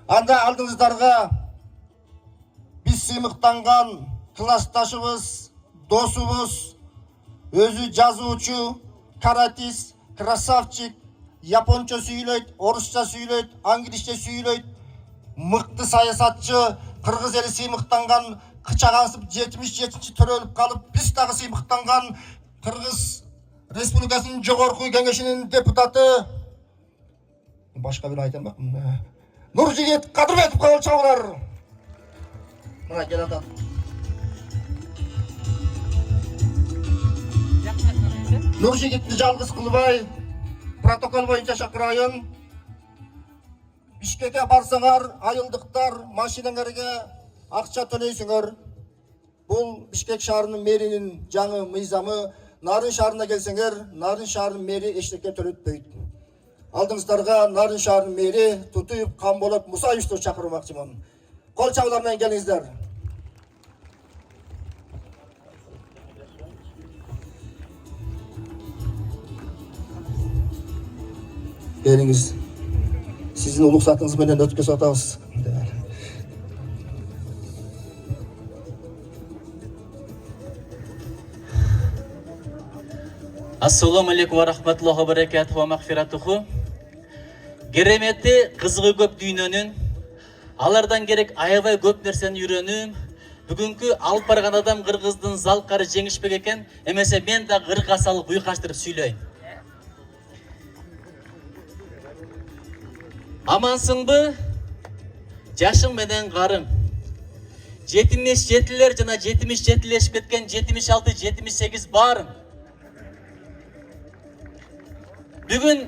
Анда алдыңыздарга биз сыймыктанган классташыбыз, досубуз, өзү жазуучу, каратист, красавчик, японча сүйлөйт, орусча сүйлөйт, англисче сүйлөйт, мыкты саясатчы, кыргыз эли сыймыктанган, кычагасып 77-чи төрөлүп калып, биз дагы сыймыктанган Кыргыз Республикасынын жогорку кеңешинин депутаты, башка бир айтамакмын, Нуржигит Кадырбеков кол чабуулар. Мына келатат. Нуржигитти жалгыз кылбай, протокол боюнча чакырайын. Бишкекке барсаңар, айылдыктар, машинаңарга акча төлөйсүңөр. Бул Бишкек шаарынын мэринин жаңы мыйзамы. Нарын шаарына келсеңер, Нарын шаарынын мэри эчтеке төлөтпөйт. Алдыңыздарга Нарын шаарынын мэри Тутуев Камболот Мусаевичти чакырмакчымын. Кол чабуулар менен келиңиздер. Келиңиз. Сиздин улуксатыңыз менен өткөзүп атабыз. Ассаламу алейкум ва рахматуллахи ва баракатуху ва магфиратуху. Керемети кызыгы көп дүйнөнүн, алардан керек аябай көп нерсени үйрөнүм. Бүгүнкү алып барган адам кыргыздын залкары жеңишпек экен, эмесе мен да кырга салып уйкаштырып сүйлөйм. Амансыңбы? Жашың менен карың. 77-лер жана 77-лешип кеткен 76-78 барым. Бүгүн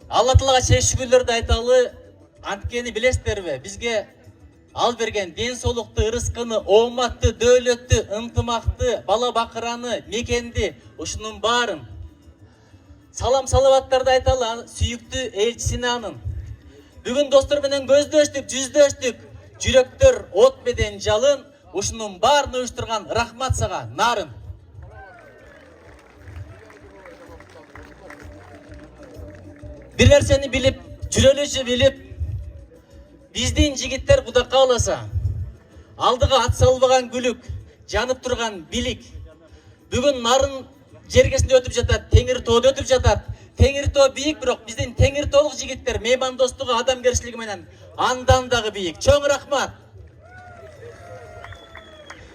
Алла Таалага шүгүрлөрдү айталы, анткени билесиздерби, бизге ал берген ден соолукту, ырыскыны, ооматты, дөөлөттү, ынтымакты, бала бакыраны, мекенди, ушунун баарын. Салам салаваттарды айталы сүйүктүү элчисине анын. Бүгүн достор менен көздөштүк, жүздөштүк, жүрөктөр от менен жалын, ушунун баарын уюштурган рахмат сага, Нарын. Bir nerseni bilip, жүрөлүшү bilip, биздин жигиттер Кудай кааласа, алдыга ат салбаган күлүк, жанып турган билик. Бүгүн Нарын жергесинде өтүп жатат, Теңир тоодо өтүп жатат. Теңир тоо бийик, бирок биздин Теңир тоолук жигиттер меймандостугу, адамгерчилиги менен андан дагы бийик. Чоң рахмат.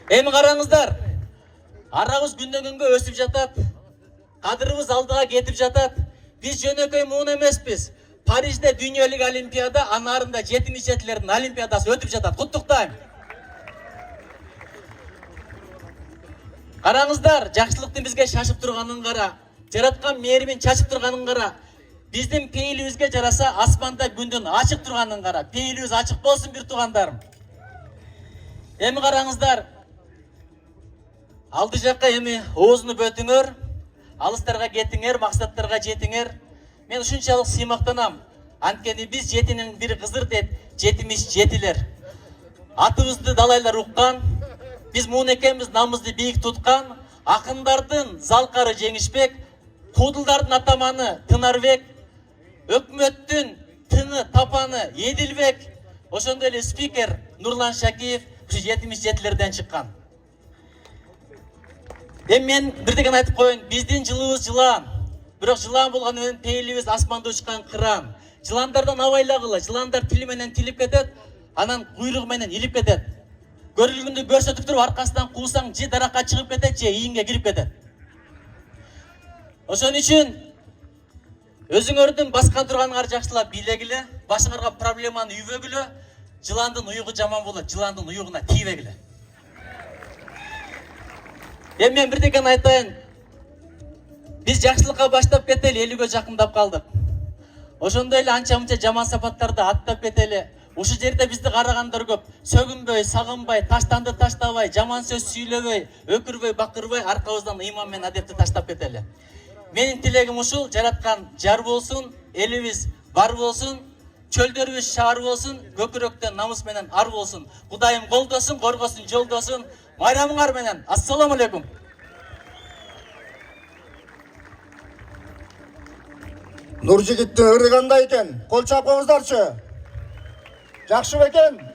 Эми караңыздар, арабыз күндөн күнгө өсүп жатат, кадырыбыз алдыга кетип жатат. Biz жөнөкөй муун эмеспиз. Парижде дүйнөлүк олимпиада, анарында 77-лердин олимпиадасы өтүп жатат. Куттуктайм. Караңыздар, жакшылыктын бизге шашып турганын кара, жараткан мээримин чачып турганын кара. Биздин пейилибизге жараса, асманда күндүн ачык турганын кара. Пейилибиз ачык болсун бир туугандарым. Эми караңыздар. Алды жакка эми оозуну бөтүңөр. Алыстарга кетиңер, максаттарга жетиңер. Мен ушунчалык сыймактанам. Анткени биз жетинин бир кызыр дейт, 77-лер. Атыбызды далайлар уккан, биз муун экенбиз намыбызды бийик туткан, акындардын залкары жеңишпек, куудулдардын атаманы Тынарбек, өкмөттүн тыны тапаны Едилбек, ошондой эле спикер Нурлан Шакиев 77-лерден чыккан. Мен бирдеген айтып коеюн, биздин жылыбыз жылан. Бирок жылан болгону менен пейилибиз асманда учкан кыран. Жыландардан абайлагыла, жыландар тили менен тилип кетет, анан куйругу менен илип кетет. Көрүлгүндү көрсөтүп туруп аркасынан куусаң, же даракка чыгып кетет, же ийиңге кирип кетет. Ошон үчүн өзүңөрдүн баскан турганыңарды жакшылап бийлегиле, башыңарга проблеманы үйбөгүлө, жыландын уюгу жаман болот, жыландын уюгуна тийбегиле. Эми мен бирдекен айтайын. Биз жакшылыкка баштап кетели, элүүгө жакындап калдык. Ошондой эле анча-мынча жаман сапаттарды аттап кетели. Ушул жерде бизди карагандар көп. Сөгүнбөй, сагынбай, таштанды таштабай, жаман сөз сүйлөбөй, өкүрбөй, бакырбай, аркабыздан ыйман менен адепти таштап кетели. Менин тилегим ушул, жараткан жар болсун, элибиз бар болсун, чөлдөрүбүз шаар болсун, көкүрөктөн намыс менен ар болсун. Кудайым колдосун, коргосун, жолдосун. Майрамыңар менен. Ассаламу алейкум. Нуржигиттин ыры кандай экен? Кол чапыңыздарчы. Жақшы бекен.